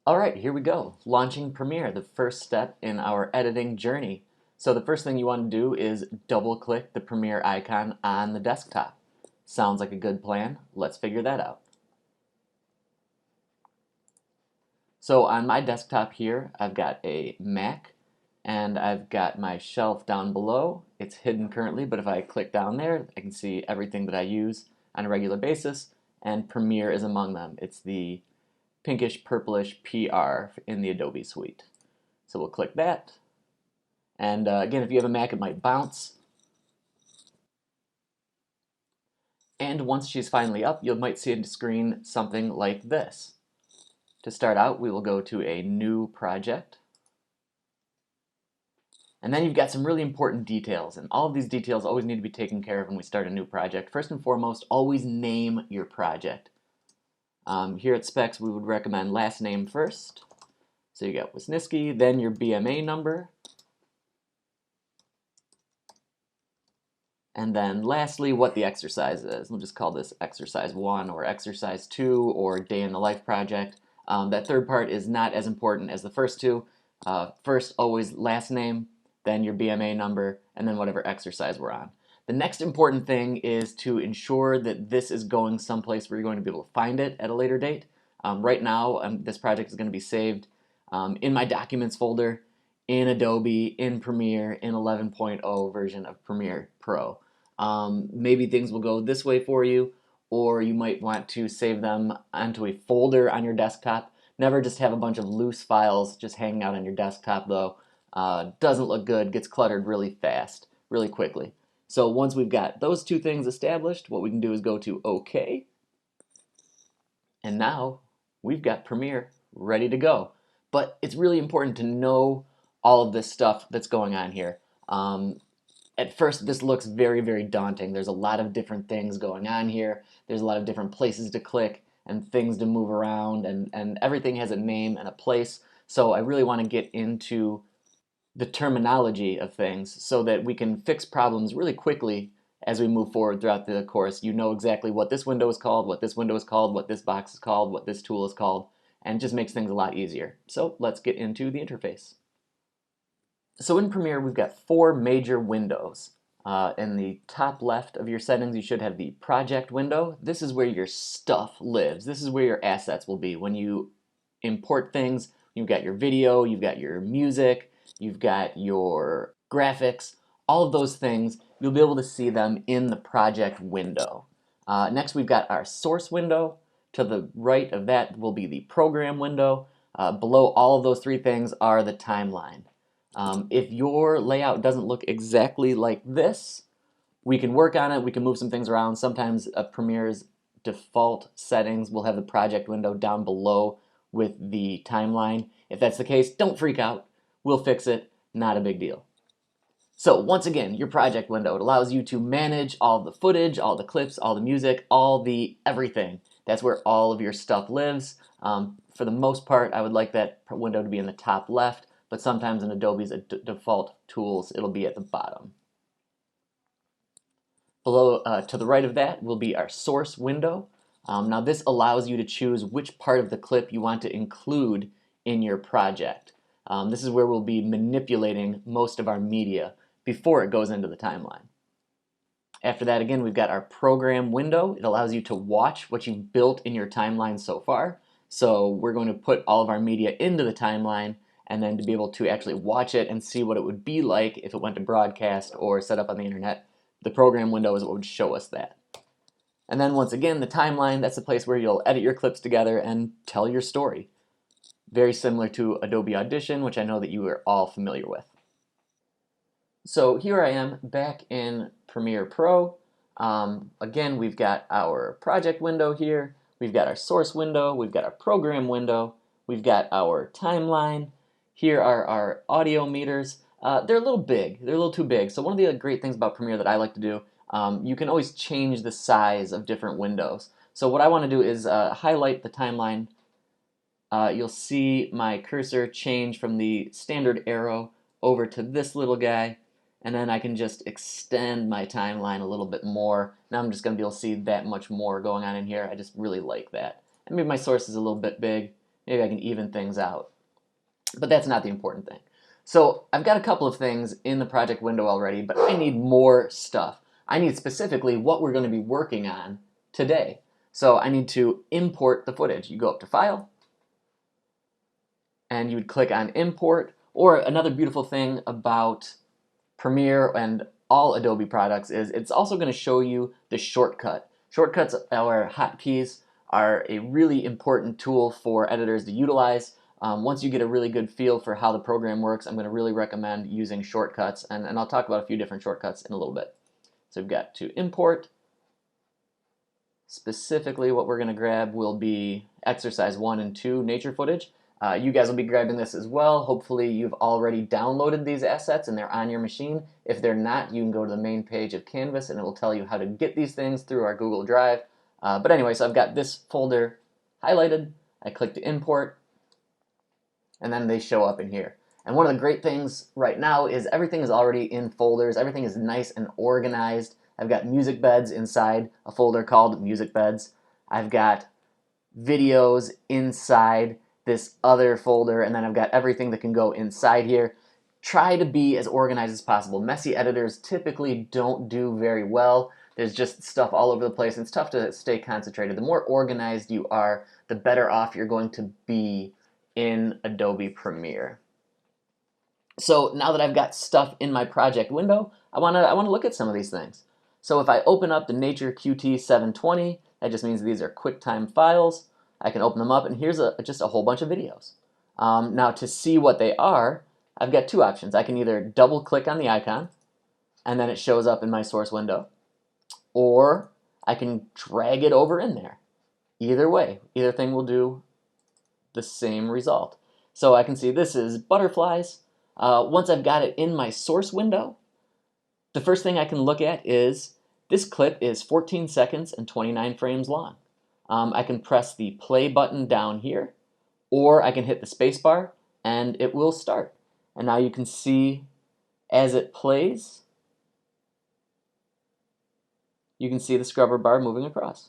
Alright, here we go. Launching Premiere, the first step in our editing journey. So the first thing you want to do is double click the Premiere icon on the desktop. Sounds like a good plan. Let's figure that out. So on my desktop here, I've got a Mac and I've got my shelf down below. It's hidden currently, but if I click down there, I can see everything that I use on a regular basis, and Premiere is among them. It's the pinkish purplish PR in the Adobe suite. So we'll click that. And again, if you have a Mac, it might bounce. And once she's finally up, you might see a screen something like this. To start out, we will go to a new project. And then you've got some really important details, and all of these details always need to be taken care of when we start a new project. First and foremost, always name your project. Here at Specs, we would recommend last name first. So you got Wisniewski, then your BMA number, and then lastly, what the exercise is. We'll just call this exercise 1 or exercise 2 or day in the life project. That third part is not as important as the first two. First, always last name, then your BMA number, and then whatever exercise we're on. The next important thing is to ensure that this is going someplace where you're going to be able to find it at a later date. Right now, this project is going to be saved in my Documents folder, in Adobe, in Premiere, in 11.0 version of Premiere Pro. Maybe things will go this way for you, or you might want to save them onto a folder on your desktop. Never just have a bunch of loose files just hanging out on your desktop though. Doesn't look good, gets cluttered really fast, really quickly. So once we've got those two things established, what we can do is go to OK. And now we've got Premiere ready to go. But it's really important to know all of this stuff that's going on here. At first, this looks very, very daunting. There's a lot of different things going on here. There's a lot of different places to click and things to move around, and everything has a name and a place. So I really want to get into the terminology of things so that we can fix problems really quickly as we move forward throughout the course. You know exactly what this window is called, what this window is called, what this box is called, what this tool is called, and it just makes things a lot easier. So let's get into the interface. So in Premiere, we've got 4 major windows. In the top left of your settings, you should have the project window. This is where your stuff lives. This is where your assets will be. When you import things, you've got your video, you've got your music, you've got your graphics, all of those things, you'll be able to see them in the project window. Next, we've got our source window. To the right of that will be the program window. Below all of those 3 things are the timeline. If your layout doesn't look exactly like this, we can work on it, we can move some things around. Sometimes Premiere's default settings will have the project window down below with the timeline. If that's the case, don't freak out. We'll fix it, not a big deal. So once again, your project window, it allows you to manage all the footage, all the clips, all the music, all the everything. That's where all of your stuff lives. For the most part, I would like that window to be in the top left, but sometimes in Adobe's default tools, it'll be at the bottom. Below, to the right of that, will be our source window. Now this allows you to choose which part of the clip you want to include in your project. This is where we'll be manipulating most of our media before it goes into the timeline. After that, again, we've got our program window. It allows you to watch what you've built in your timeline so far. So we're going to put all of our media into the timeline, and then to be able to actually watch it and see what it would be like if it went to broadcast or set up on the internet. The program window is what would show us that. And then once again, the timeline, that's the place where you'll edit your clips together and tell your story. Very similar to Adobe Audition, which I know that you are all familiar with. So here I am back in Premiere Pro. Again, we've got our project window here, we've got our source window, we've got our program window, we've got our timeline. Here are our audio meters. They're a little big, they're a little too big. So one of the great things about Premiere that I like to do, you can always change the size of different windows. So what I want to do is highlight the timeline. You'll see my cursor change from the standard arrow over to this little guy, and then I can just extend my timeline a little bit more. Now I'm just going to be able to see that much more going on in here. I just really like that. And maybe my source is a little bit big. Maybe I can even things out. But that's not the important thing. So I've got a couple of things in the project window already, but I need more stuff. I need specifically what we're going to be working on today. So I need to import the footage. You go up to File, and you would click on Import. Or another beautiful thing about Premiere and all Adobe products is it's also going to show you the shortcut. Shortcuts, or hotkeys, are a really important tool for editors to utilize. Once you get a really good feel for how the program works, I'm going to really recommend using shortcuts, and I'll talk about a few different shortcuts in a little bit. So we've got to import. Specifically, what we're going to grab will be exercise 1 and 2 nature footage. You guys will be grabbing this as well. Hopefully you've already downloaded these assets and they're on your machine. If they're not, you can go to the main page of Canvas and it will tell you how to get these things through our Google Drive. But anyway, so I've got this folder highlighted. I click to import, and then they show up in here. And one of the great things right now is everything is already in folders. Everything is nice and organized. I've got music beds inside a folder called music beds. I've got videos inside this other folder, and then I've got everything that can go inside here. Try to be as organized as possible. Messy editors typically don't do very well. There's just stuff all over the place, and it's tough to stay concentrated. The more organized you are, the better off you're going to be in Adobe Premiere. So now that I've got stuff in my project window, I wanna look at some of these things. So if I open up the Nature Qt 720, that just means these are QuickTime files. I can open them up, and here's just a whole bunch of videos. Now to see what they are, I've got two options. I can either double click on the icon, and then it shows up in my source window, or I can drag it over in there. Either way, either thing will do the same result. So I can see this is butterflies. Once I've got it in my source window, the first thing I can look at is this clip is 14 seconds and 29 frames long. I can press the play button down here, or I can hit the space bar and it will start. And now you can see as it plays, you can see the scrubber bar moving across.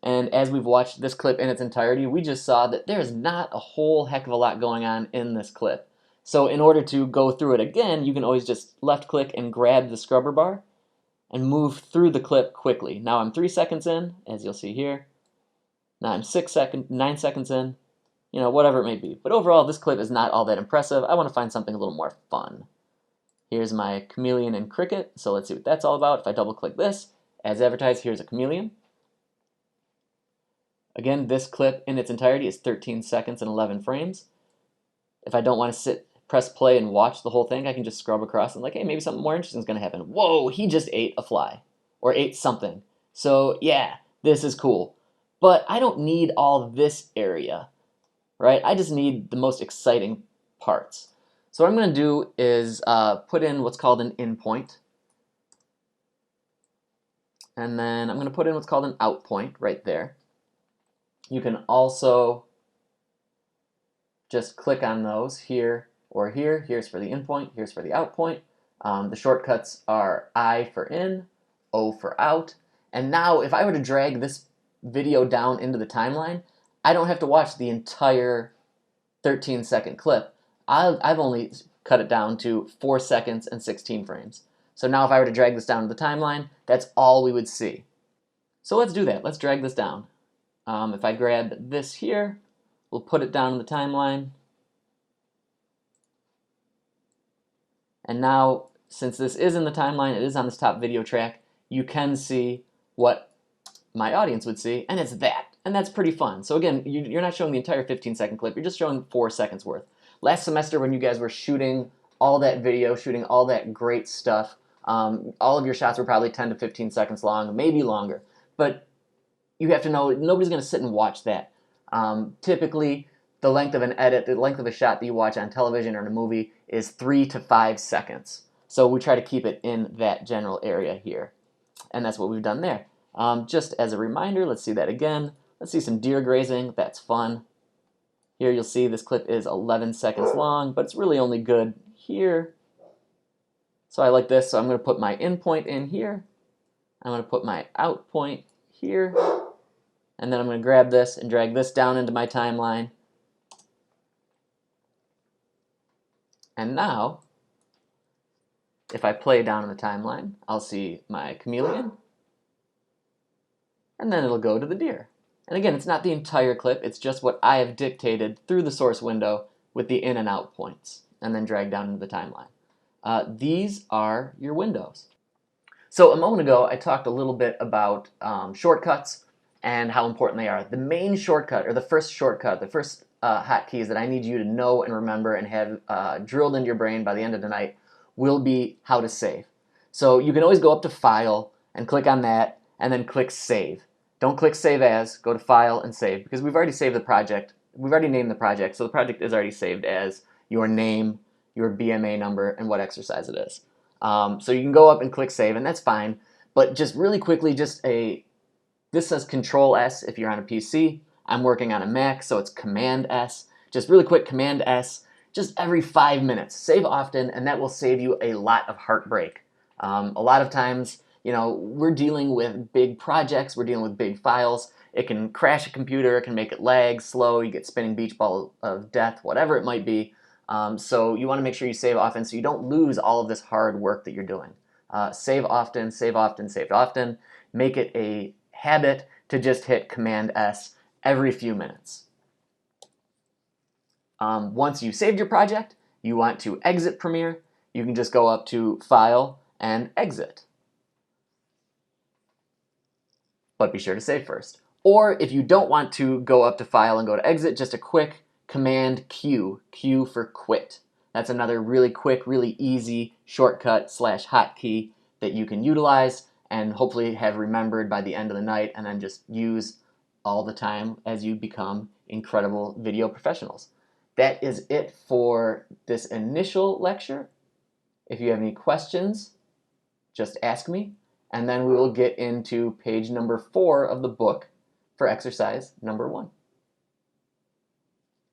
And as we've watched this clip in its entirety, we just saw that there's not a whole heck of a lot going on in this clip. So in order to go through it again, you can always just left click and grab the scrubber bar and move through the clip quickly. Now I'm 3 seconds in, as you'll see here. Now I'm 9 seconds in, you know, whatever it may be. But overall, this clip is not all that impressive. I want to find something a little more fun. Here's my chameleon and cricket, so let's see what that's all about. If I double click this, as advertised, here's a chameleon. Again, this clip in its entirety is 13 seconds and 11 frames. If I don't want to press play and watch the whole thing, I can just scrub across and like, hey, maybe something more interesting is going to happen. Whoa, he just ate a fly or ate something. So yeah, this is cool. But I don't need all this area, right? I just need the most exciting parts. So what I'm going to do is put in what's called an in point. And then I'm going to put in what's called an out point right there. You can also just click on those here or here. Here's for the in point, here's for the out point. The shortcuts are I for in, O for out. And now if I were to drag this video down into the timeline, I don't have to watch the entire 13-second clip. I've only cut it down to 4 seconds and 16 frames. So now if I were to drag this down to the timeline, that's all we would see. So let's do that. Let's drag this down. If I grab this here, we'll put it down in the timeline. And now, since this is in the timeline, it is on this top video track, you can see what my audience would see, and it's that. And that's pretty fun. So again, you're not showing the entire 15-second clip, you're just showing 4 seconds worth. Last semester when you guys were shooting all that video, shooting all that great stuff, all of your shots were probably 10 to 15 seconds long, maybe longer. But you have to know, nobody's going to sit and watch that. Typically, the length of an edit, the length of a shot that you watch on television or in a movie is 3 to 5 seconds. So we try to keep it in that general area here. And that's what we've done there. Just as a reminder, let's see that again. Let's see some deer grazing. That's fun. Here you'll see this clip is 11 seconds long, but it's really only good here. So I like this, so I'm going to put my in point in here. I'm going to put my out point here. And then I'm going to grab this and drag this down into my timeline. And now, if I play down in the timeline, I'll see my chameleon, and then it'll go to the deer. And again, it's not the entire clip, it's just what I have dictated through the source window with the in and out points, and then drag down into the timeline. These are your windows. So a moment ago, I talked a little bit about shortcuts and how important they are. The main shortcut, or the first shortcut, the first hotkeys that I need you to know and remember and have drilled into your brain by the end of the night will be how to save. So you can always go up to File and click on that, and then click Save. Don't click Save As, go to File and Save, because we've already saved the project. We've already named the project, so the project is already saved as your name, your BMA number, and what exercise it is. So you can go up and click Save, and that's fine. But just really quickly, this says Control S if you're on a PC. I'm working on a Mac, so it's Command S. Just really quick, Command S, just every 5 minutes. Save often, and that will save you a lot of heartbreak. A lot of times, you know, we're dealing with big projects, we're dealing with big files. It can crash a computer, it can make it lag, slow, you get spinning beach ball of death, whatever it might be. So you want to make sure you save often so you don't lose all of this hard work that you're doing. Save often, save often, save often. Make it a habit to just hit Command S every few minutes. Once you've saved your project, you want to exit Premiere. You can just go up to File and Exit. But be sure to save first. Or if you don't want to go up to File and go to Exit, just a quick Command Q, Q for quit. That's another really quick, really easy shortcut / hotkey that you can utilize and hopefully have remembered by the end of the night, and then just use all the time as you become incredible video professionals. That is it for this initial lecture. If you have any questions, just ask me, and then we will get into page number 4 of the book for exercise number 1.